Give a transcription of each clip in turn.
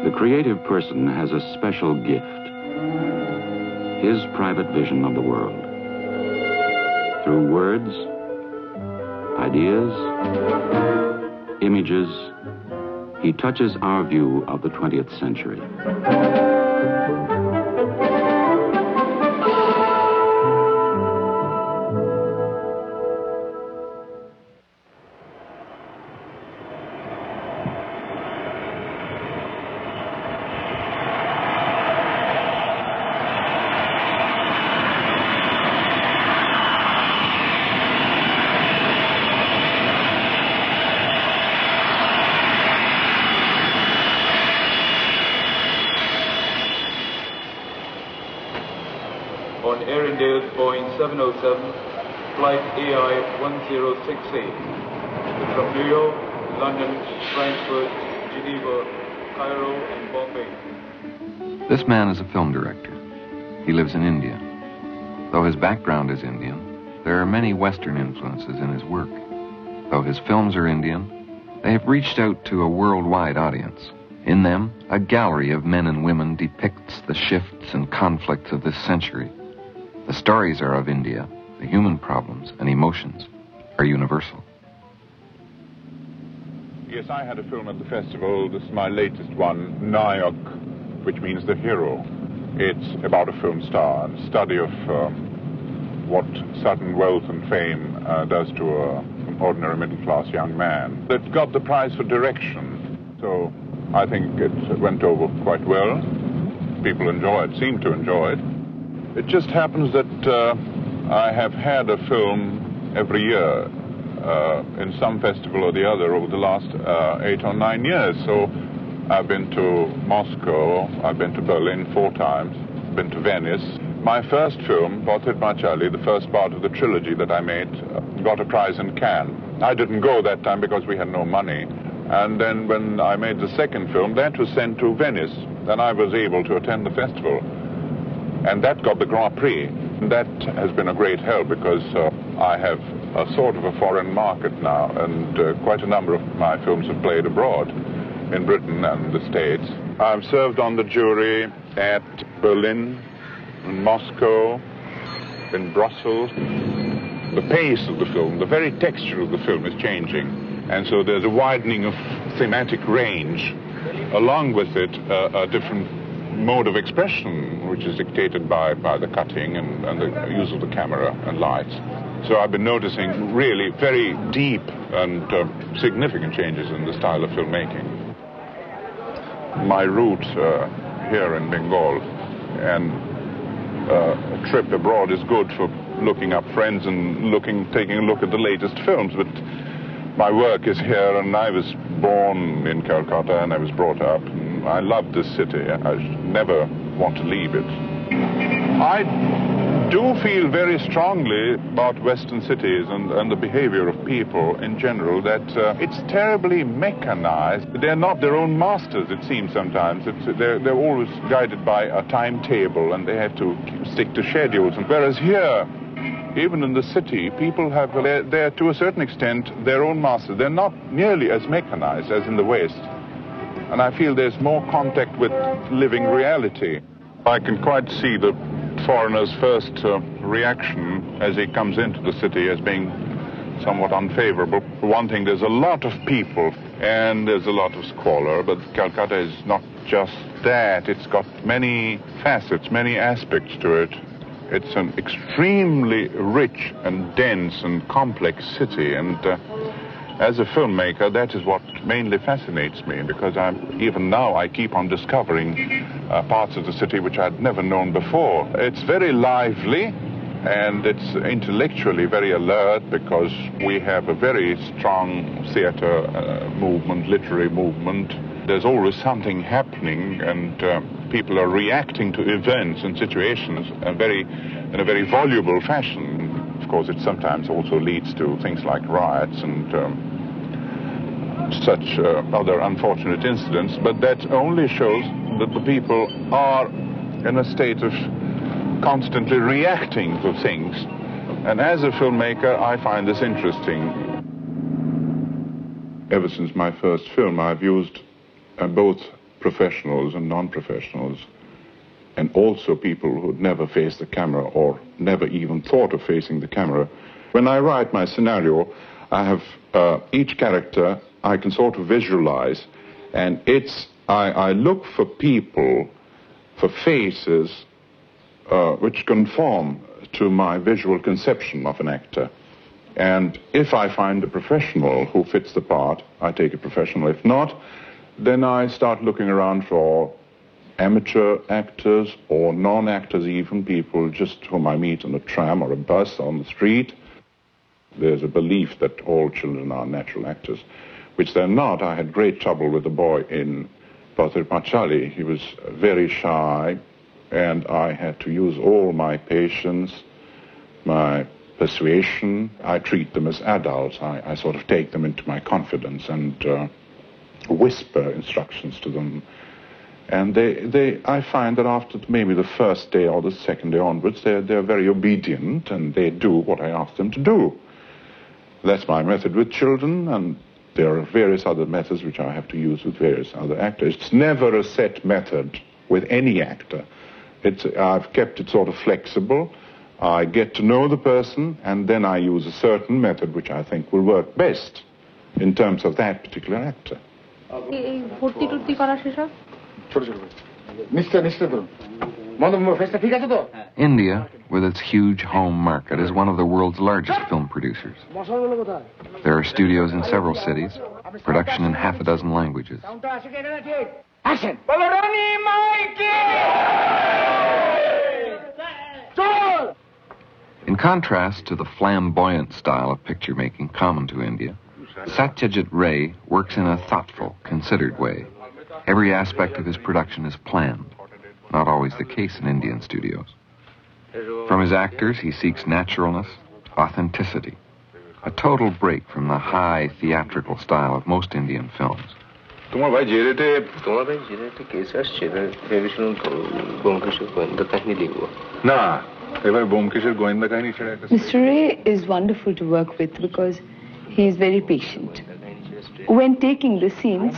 The creative person has a special gift, his private vision of the world. Through words, ideas, images, he touches our view of the 20th century. On Air India's Boeing 707, flight AI-1068, from New York, London, Frankfurt, Geneva, Cairo, and Bombay. This man is a film director. He lives in India. Though his background is Indian, there are many Western influences in his work. Though his films are Indian, they have reached out to a worldwide audience. In them, a gallery of men and women depicts the shifts and conflicts of this century. The stories are of India. The human problems and emotions are universal. Yes, I had a film at the festival. This is my latest one, Nayak, which means the hero. It's about a film star and study of what sudden wealth and fame does to an ordinary middle-class young man. It got the prize for direction, so I think it went over quite well. People seem to enjoy it. It just happens that I have had a film every year in some festival or the other over the last 8 or 9 years. So I've been to Moscow, I've been to Berlin 4 times, been to Venice. My first film, Portrait Machali, the first part of the trilogy that I made, got a prize in Cannes. I didn't go that time because we had no money. And then when I made the second film, that was sent to Venice. Then I was able to attend the festival. And that got the Grand Prix. That has been a great help because I have a sort of a foreign market now, and quite a number of my films have played abroad, in Britain and the States. I've served on the jury at Berlin, in Moscow, in Brussels. The pace of the film, the very texture of the film is changing, and so there's a widening of thematic range. Along with it, a different mode of expression, which is dictated by the cutting and the use of the camera and lights. So I've been noticing really very deep and significant changes in the style of filmmaking. My roots here in Bengal, and a trip abroad is good for looking up friends and taking a look at the latest films, but my work is here, and I was born in Calcutta and I was brought up. I love this city. I never want to leave it. I do feel very strongly about Western cities and the behavior of people in general that it's terribly mechanized. They're not their own masters, it seems sometimes. They're always guided by a timetable, and they have to stick to schedules. Whereas here, even in the city, people have, they're to a certain extent their own masters. They're not nearly as mechanized as in the West. And I feel there's more contact with living reality. I can quite see the foreigner's first reaction as he comes into the city as being somewhat unfavorable. For one thing, there's a lot of people and there's a lot of squalor, but Calcutta is not just that. It's got many facets, many aspects to it. It's an extremely rich and dense and complex city, and as a filmmaker, that is what mainly fascinates me, because even now I keep on discovering parts of the city which I'd never known before. It's very lively, and it's intellectually very alert, because we have a very strong theater movement, literary movement. There's always something happening, and people are reacting to events and situations in a very voluble fashion. Of course, it sometimes also leads to things like riots and such other unfortunate incidents, but that only shows that the people are in a state of constantly reacting to things. And as a filmmaker, I find this interesting. Ever since my first film, I've used both professionals and non-professionals, and also people who'd never faced the camera or never even thought of facing the camera. When I write my scenario, I have each character I can sort of visualize, and I look for people, for faces which conform to my visual conception of an actor. And if I find a professional who fits the part, I take a professional. If not, then I start looking around for amateur actors or non-actors even, people just whom I meet on a tram or a bus on the street. There's a belief that all children are natural actors, which they're not. I had great trouble with a boy in Pathirpachali. He was very shy, and I had to use all my patience, my persuasion. I treat them as adults. I sort of take them into my confidence and whisper instructions to them. And I find that after maybe the first day or the second day onwards, they're very obedient and they do what I ask them to do. That's my method with children, and there are various other methods which I have to use with various other actors. It's never a set method with any actor. I've kept it sort of flexible. I get to know the person, and then I use a certain method which I think will work best in terms of that particular actor. India, with its huge home market, is one of the world's largest film producers. There are studios in several cities, production in half a dozen languages. Action! In contrast to the flamboyant style of picture making common to India, Satyajit Ray works in a thoughtful, considered way. Every aspect of his production is planned, not always the case in Indian studios. From his actors, he seeks naturalness, authenticity, a total break from the high theatrical style of most Indian films. Mr. Ray is wonderful to work with because he is very patient. When taking the scenes,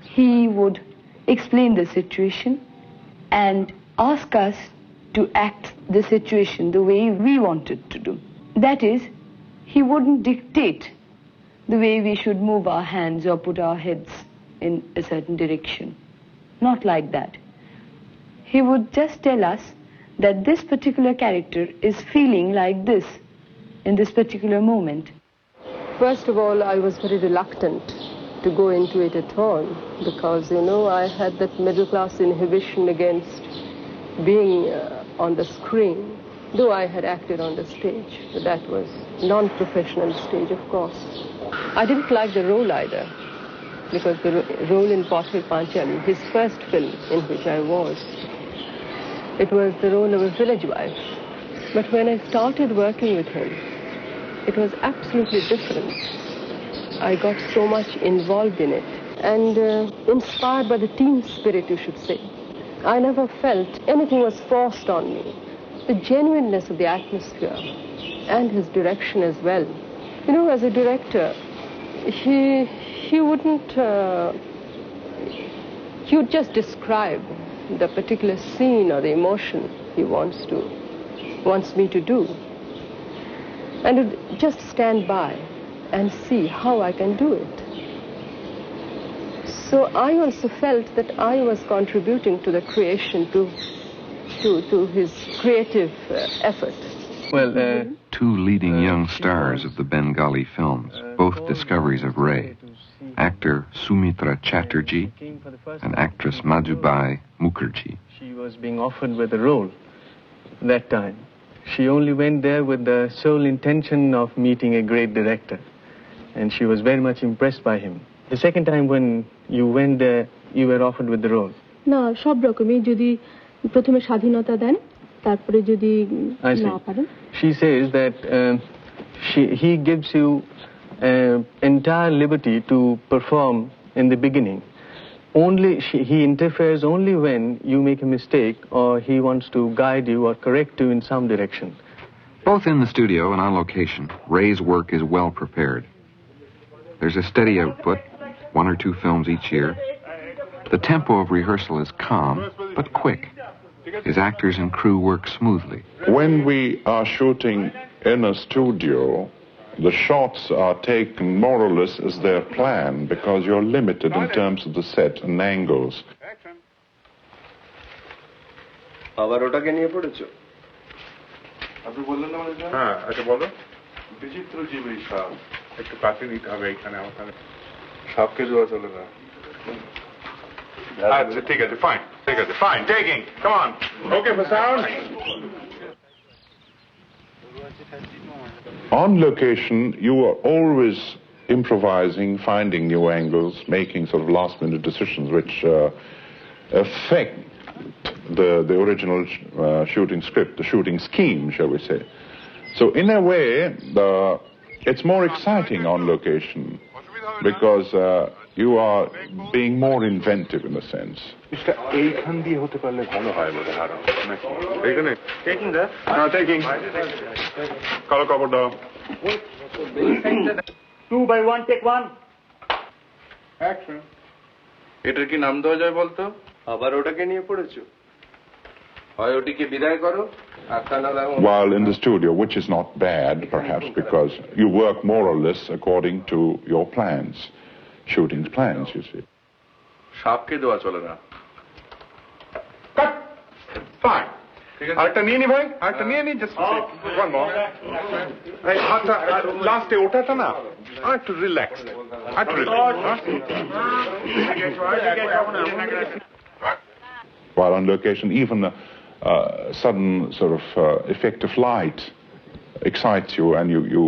he would explain the situation and ask us to act the situation the way we wanted to do. That is, he wouldn't dictate the way we should move our hands or put our heads in a certain direction. Not like that. He would just tell us that this particular character is feeling like this in this particular moment. First of all, I was very reluctant to go into it at all because, I had that middle-class inhibition against being on the screen, though I had acted on the stage, but that was non-professional stage, of course. I didn't like the role either, because the role in Pathir Panchali, his first film in which I was, it was the role of a village wife. But when I started working with him, it was absolutely different. I got so much involved in it and inspired by the team spirit, you should say. I never felt anything was forced on me. The genuineness of the atmosphere and his direction as well. As a director, he wouldn't, he would just describe the particular scene or the emotion he wants me to do. And would just stand by and see how I can do it. So I also felt that I was contributing to the creation, to his creative effort. Well, two leading young stars of the Bengali films, both discoveries of Ray, actor Sumitra Chatterjee and actress Madhubai Mukherjee. She was being offered with a role that time. She only went there with the sole intention of meeting a great director, and she was very much impressed by him. The second time when you went there, you were offered with the role. না সব রকমই যদি প্রথমে স্বাধীনতা দেন তারপরে যদি না পারেন She says that he gives you entire liberty to perform in the beginning. He interferes only when you make a mistake or he wants to guide you or correct you in some direction. Both in the studio and on location, Ray's work is well prepared. There's a steady output, 1 or 2 films each year, The tempo of rehearsal is calm, but quick. His actors and crew work smoothly. When we are shooting in a studio, the shots are taken more or less as their plan because you're limited in terms of the set and angles. আবার ওটাকে নিয়ে পড়েছো? আপনি বললেন না মানে? হ্যাঁ, আচ্ছা বলো। বিচিত্র জীব এই সাপ, একটু কাছে নিতে হবে এখানে আমাকে। সাপকে দেওয়া চলে না। আচ্ছা ঠিক আছে, ফাইন, ঠিক আছে, fine, taking, come on, okay for sound. On location, you are always improvising, finding new angles, making sort of last-minute decisions which affect the original shooting script, the shooting scheme, shall we say. So in a way, it's more exciting on location because you are being more inventive in a sense. Taking that? Taking. Color cover down. 2 by 1, take 1. Action. এটার কি নাম দেওয়া যায় বলতো? আবার ওটাকে নিয়ে পড়েছো? হয় ওটিকে বিদায় করো আর তা না দাও। While in the studio, which is not bad perhaps because you work more or less according to your plans, shooting plans, you see. সাপকে দেওয়া চলে না। Cut. Fine. আরেকটা নিয়ে নি ভাই, আরেকটা নিয়ে নি, just one more. ভাই আচ্ছা লাস্টে ওটাটা না একটু রিল্যাক্স, একটু relax. While on location, even a sudden sort of effect of light excites you, and you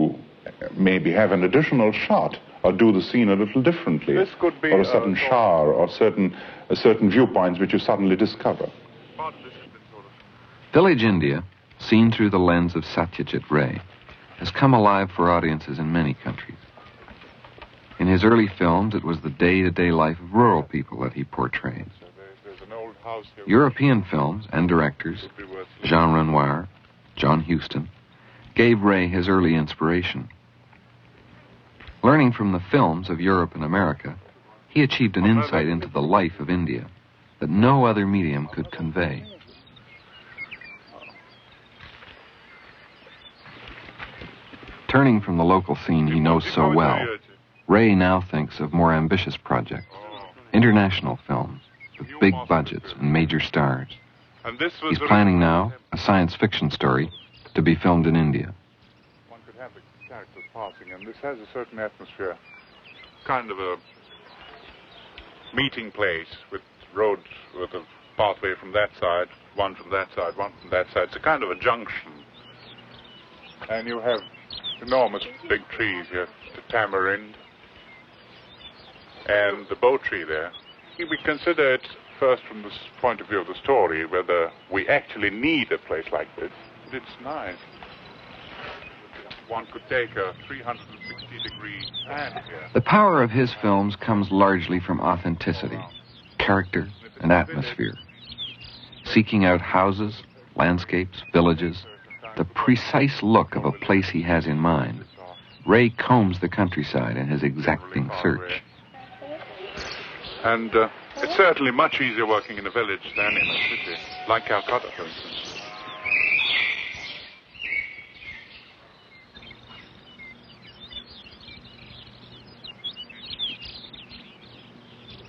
maybe have an additional shot or do the scene a little differently, This could be or a sudden shower, or certain viewpoints which you suddenly discover. Village India, seen through the lens of Satyajit Ray, has come alive for audiences in many countries. In his early films, it was the day-to-day life of rural people that he portrayed. European films and directors, Jean Renoir, John Huston, gave Ray his early inspiration. Learning from the films of Europe and America, he achieved an insight into the life of India that no other medium could convey. Turning from the local scene he knows so well, Ray now thinks of more ambitious projects, international films, with big budgets and major stars. He's planning now a science fiction story to be filmed in India. One could have the characters passing, and this has a certain atmosphere, kind of a meeting place with roads, with a pathway from that side, one from that side, one from that side. It's a kind of a junction. And you have enormous big trees here, the tamarind and the bow tree there. We consider it first from the point of view of the story, whether we actually need a place like this. It's nice. One could take a 360-degree pan here. The power of his films comes largely from authenticity, character, and atmosphere. Seeking out houses, landscapes, villages, the precise look of a place he has in mind, Ray combs the countryside in his exacting search. And it's certainly much easier working in a village than in a city, like Calcutta, for instance.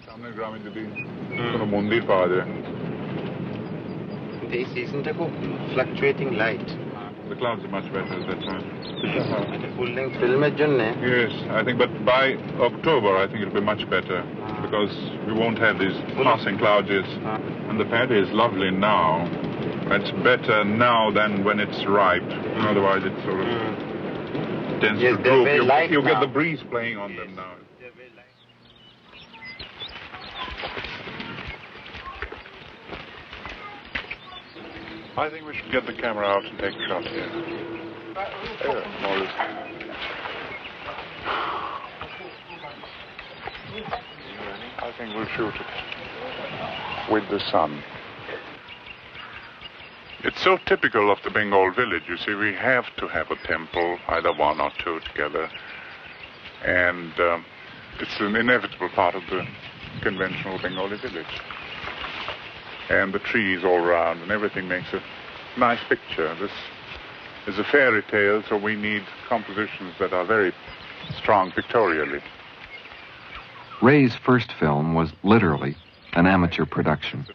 সামনের গ্রামে যদি কোনো মন্দির পাওয়া যায়। এই সিজনটা খুব fluctuating light. The clouds are much better at that time. Full-length filমের জন্য? Yes, I think, but by October I think it'll be much better because we won't have these passing clouds. And the paddy is lovely now. It's better now than when it's ripe. Otherwise it sort of tends to droop. You get the breeze playing on them now. I think we should get the camera out and take a shot here. I think we'll shoot it with the sun. It's so typical of the Bengal village, you see, we have to have a temple, either one or two together. And it's an inevitable part of the conventional Bengali village. And the trees all around and everything makes a nice picture. This is a fairy tale, so we need compositions that are very strong pictorially. Ray's first film was literally an amateur production,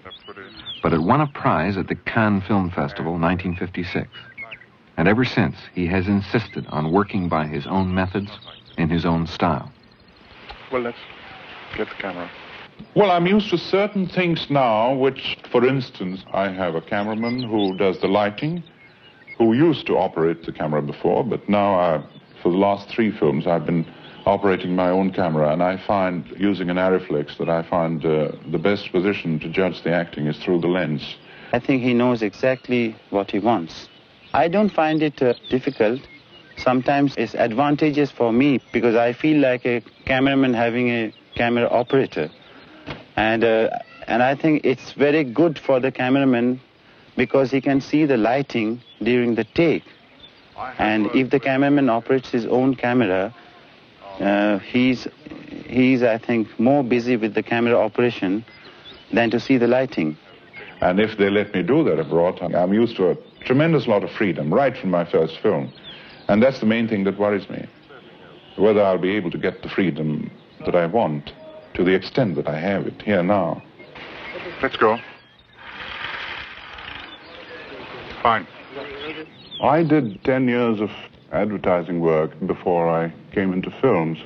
but it won a prize at the Cannes Film Festival in 1956. And ever since, he has insisted on working by his own methods in his own style. Well, let's get the camera. Well, I'm used to certain things now, which, for instance, I have a cameraman who does the lighting, who used to operate the camera before, but now, for the last 3 films, I've been operating my own camera, and I find, using an Arriflex, that I find the best position to judge the acting is through the lens. I think he knows exactly what he wants. I don't find it difficult. Sometimes it's advantageous for me because I feel like a cameraman having a camera operator. And I think it's very good for the cameraman because he can see the lighting during the take. And if the cameraman operates his own camera, he's, I think, more busy with the camera operation than to see the lighting. And if they let me do that abroad, I'm used to a tremendous lot of freedom right from my first film. And that's the main thing that worries me, whether I'll be able to get the freedom that I want to the extent that I have it here now. Let's go. Fine. I did 10 years of advertising work before I came into films.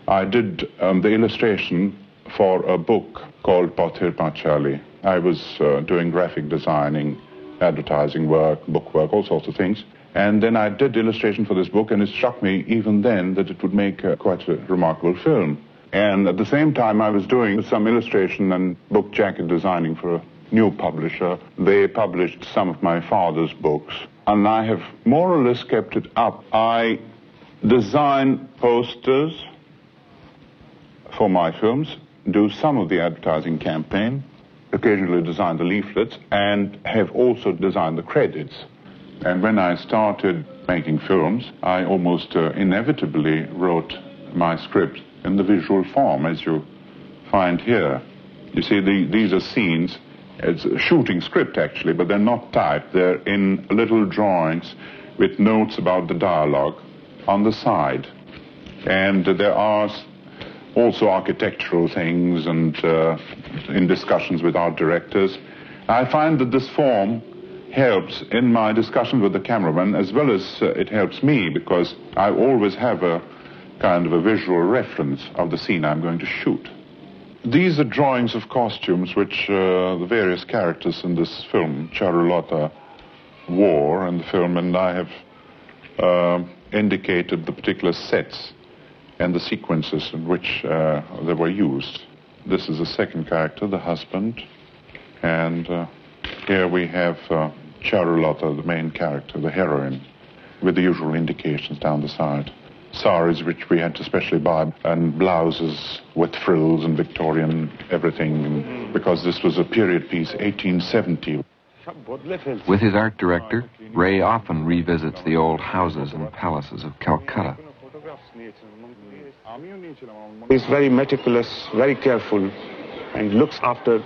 I did the illustration for a book called Pathir Panchali. I was doing graphic designing, advertising work, book work, all sorts of things. And then I did illustration for this book, and it struck me even then that it would make quite a remarkable film. And at the same time, I was doing some illustration and book jacket designing for a new publisher. They published some of my father's books, and I have more or less kept it up. I design posters for my films, do some of the advertising campaign, occasionally design the leaflets, and have also designed the credits. And when I started making films, I almost inevitably wrote my script in the visual form, as you find here. You see, these are scenes. It's a shooting script, actually, but they're not typed. They're in little drawings with notes about the dialogue on the side. And there are also architectural things and in discussions with art directors. I find that this form helps in my discussion with the cameraman, as well as it helps me because I always have a kind of a visual reference of the scene I'm going to shoot. These are drawings of costumes which the various characters in this film, Charulata, wore in the film, and I have indicated the particular sets and the sequences in which they were used. This is the second character, the husband, and here we have Charulata, the main character, the heroine, with the usual indications down the side. Saris, which we had to specially buy, and blouses with frills and Victorian everything, because this was a period piece, 1870. With his art director, Ray often revisits the old houses and palaces of Calcutta. He's very meticulous, very careful, and looks after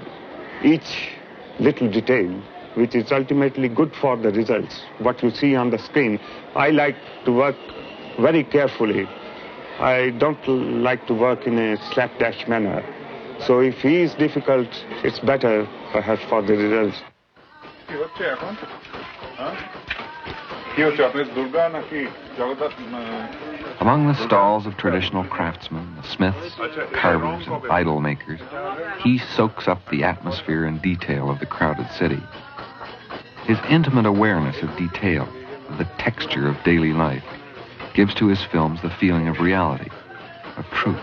each little detail, which is ultimately good for the results, what you see on the screen. I like to work very carefully. I don't like to work in a slapdash manner. So if he is difficult, it's better, perhaps, for the results. Among the stalls of traditional craftsmen, the smiths, carvers, and idol makers, he soaks up the atmosphere and detail of the crowded city. His intimate awareness of detail, of the texture of daily life, gives to his films the feeling of reality, of truth.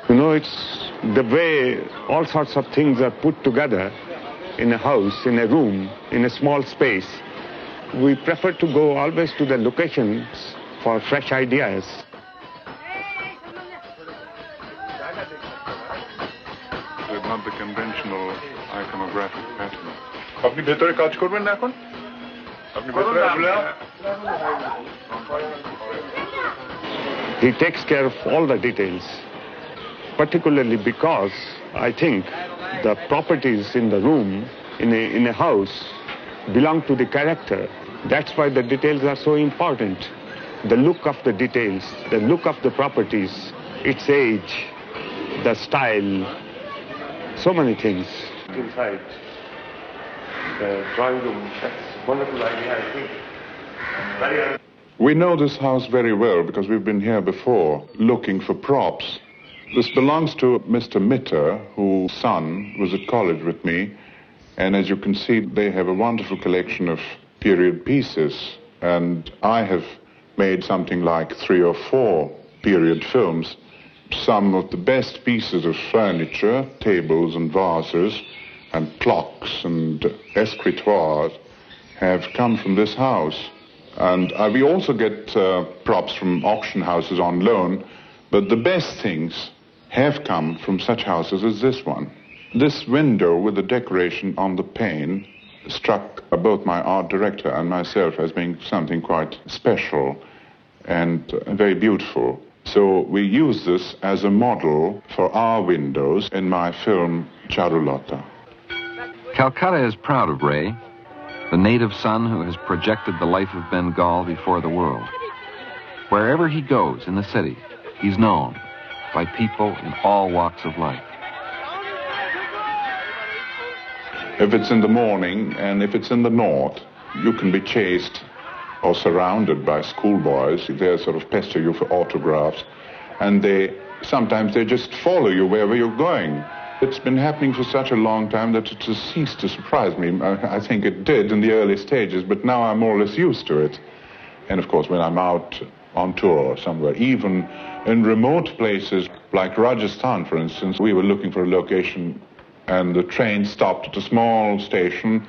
You know, it's the way all sorts of things are put together in a house, in a room, in a small space. We prefer to go always to the locations for fresh ideas. They're not the conventional iconographic pattern. আপনি ভেতরে কাজ করবেন না এখন? আপনি ভেতরে আসলে He takes care of all the details, particularly because I think the properties in the room, in a house, belong to the character. That's why the details are so important. The look of the details, the look of the properties, its age, the style, so many things. Inside the drawing room, that's a wonderful idea, I think. We know this house very well because we've been here before looking for props. This belongs to Mr. Mitter, whose son was at college with me, and as you can see, they have a wonderful collection of period pieces, and I have made something like 3 or 4 period films. Some of the best pieces of furniture, tables and vases, and clocks and escritoires have come from this house. And we also get props from auction houses on loan, but the best things have come from such houses as this one. This window with the decoration on the pane struck both my art director and myself as being something quite special and very beautiful. So we use this as a model for our windows in my film Charulata. Calcutta is proud of Ray, the native son who has projected the life of Bengal before the world. Wherever he goes in the city, he's known by people in all walks of life. If it's in the morning and if it's in the north, you can be chased or surrounded by schoolboys. They sort of pester you for autographs, and sometimes they just follow you wherever you're going. It's been happening for such a long time that it has ceased to surprise me. I think it did in the early stages, but now I'm more or less used to it. And of course, when I'm out on tour or somewhere, even in remote places like Rajasthan, for instance, we were looking for a location and the train stopped at a small station,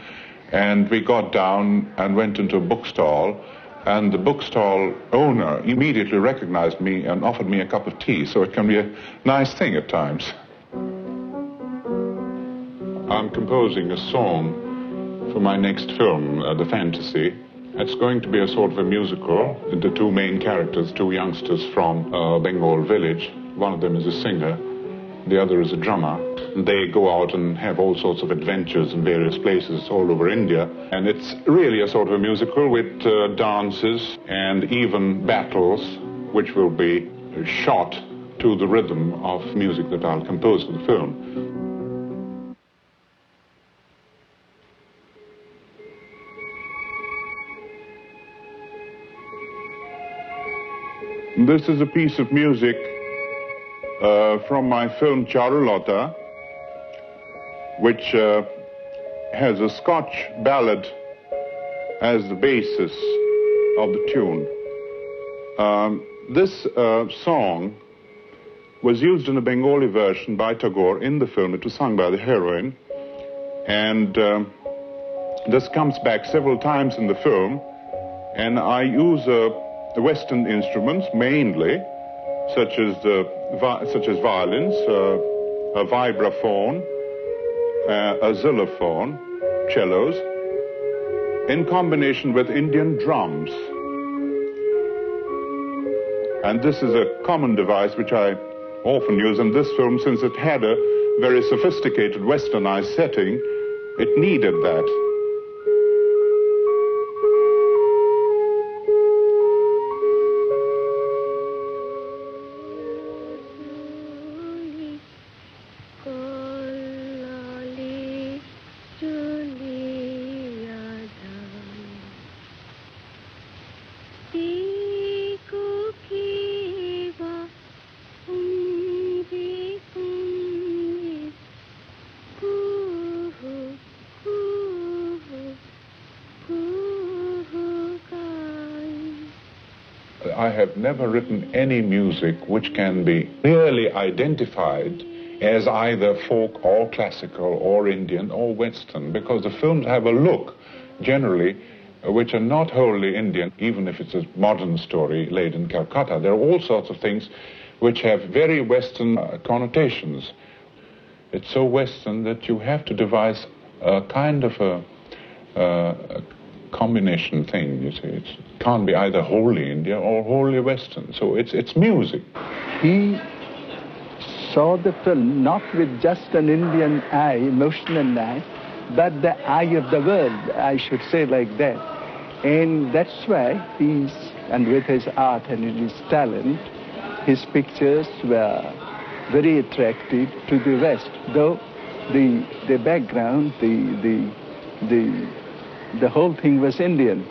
and we got down and went into a bookstall, and the bookstall owner immediately recognized me and offered me a cup of tea, so it can be a nice thing at times. I'm composing a song for my next film, The Fantasy. It's going to be a sort of a musical. The 2 main characters, 2 youngsters from a Bengal village. One of them is a singer, the other is a drummer. They go out and have all sorts of adventures in various places all over India. And it's really a sort of a musical with dances and even battles, which will be shot to the rhythm of music that I'll compose for the film. This is a piece of music from my film Charulata, which has a Scotch ballad as the basis of the tune. This song was used in a Bengali version by Tagore in the film. It was sung by the heroine, and this comes back several times in the film, and I use Western instruments mainly, such as violins, a vibraphone, a xylophone, cellos, in combination with Indian drums. And this is a common device which I often use in this film, since it had a very sophisticated westernized setting. It needed that. I have never written any music which can be really identified as either folk or classical or Indian or Western, because the films have a look, generally, which are not wholly Indian, even if it's a modern story laid in Calcutta. There are all sorts of things which have very Western connotations. It's so Western that you have to devise a kind of combination thing, you see. It can't be either wholly India or wholly Western. So it's music. He saw the film not with just an Indian eye, emotional eye, but the eye of the world, I should say like that. And that's why and with his art and his talent, his pictures were very attractive to the West, though the background, the whole thing was Indian,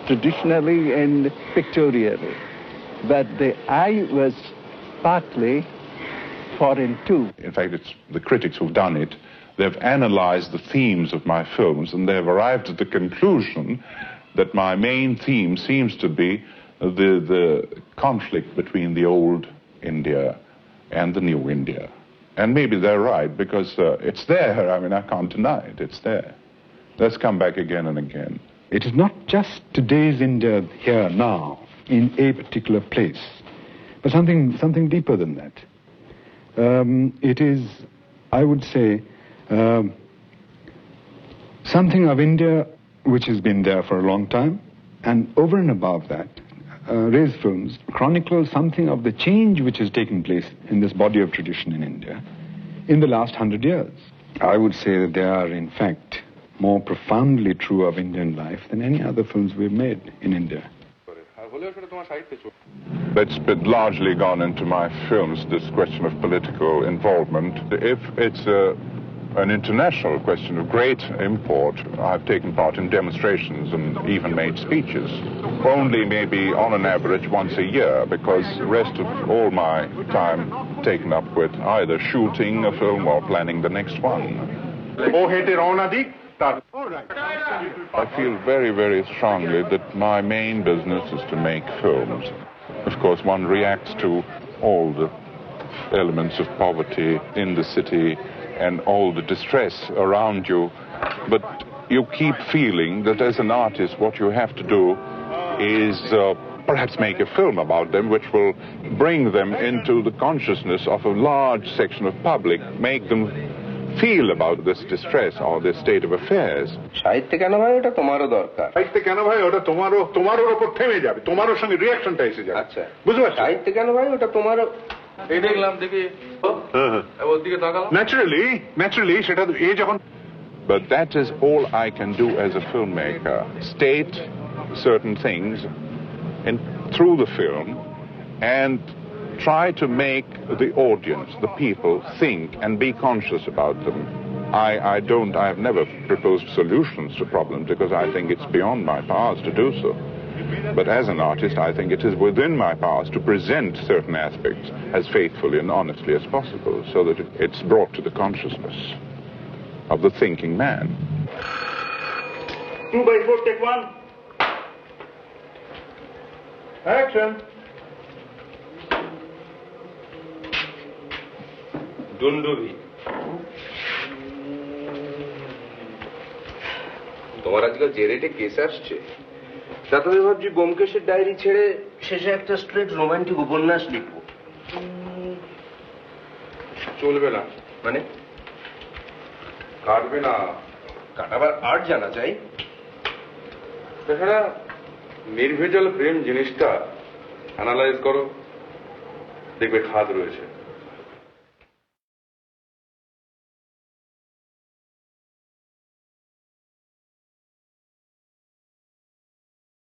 traditionally and pictorially. But the eye was partly foreign too. In fact, it's the critics who've done it. They've analyzed the themes of my films, and they've arrived at the conclusion that my main theme seems to be the conflict between the old India and the new India. And maybe they're right, because it's there. I mean, I can't deny it. It's there. Let's come back again and again. It is not just today's India here now, in a particular place, but something deeper than that. It is, I would say, something of India which has been there for a long time, and over and above that, Ray's films chronicle something of the change which has taken place in this body of tradition in India in the last 100 years. I would say that they are, in fact, more profoundly true of Indian life than any other films we've made in India. That's been largely gone into my films, this question of political involvement. If it's an international question of great import, I've taken part in demonstrations and even made speeches, only maybe on an average once a year, because the rest of all my time taken up with either shooting a film or planning the next one. I feel very, very strongly that my main business is to make films. Of course, one reacts to all the elements of poverty in the city and all the distress around you, but you keep feeling that as an artist what you have to do is perhaps make a film about them which will bring them into the consciousness of a large section of public, make them feel about this distress or this state of affairs. সাহিত্যে কেন ভাই ওটা তোমারও দরকার সাহিত্যে কেন ভাই ওটা তোমারও উপর থেমে যাবে, তোমারও সঙ্গে রিঅ্যাকশনটা এসে যাবে। আচ্ছা, বুঝতে পারছো? সাহিত্যে কেন ভাই ওটা তোমারও এই দেখলাম দেখি ওর দিকে তাকালাম ন্যাচারালি সেটা এই যখন। But that is all I can do as a filmmaker, state certain things through the film and try to make the audience, the people, think and be conscious about them. I have never proposed solutions to problems because I think it's beyond my powers to do so. But as an artist, I think it is within my powers to present certain aspects as faithfully and honestly as possible so that it's brought to the consciousness of the thinking man. 2x4, take one. Action. ডুন্ডুবি তোমার আজকাল যে রেটে case আসছে তাতে আমি ভাবছি ব্যোমকেশের diary ছেড়ে শেষে একটা স্ট্রেট রোমান্টিক উপন্যাস লিখবো। চলবে না মানে? কাটবে না, কাটাবার আর্ট জানা চাই। তাছাড়া নির্ভেজাল প্রেম জিনিসটা অ্যানালাইজ করো, দেখবে খাদ রয়েছে।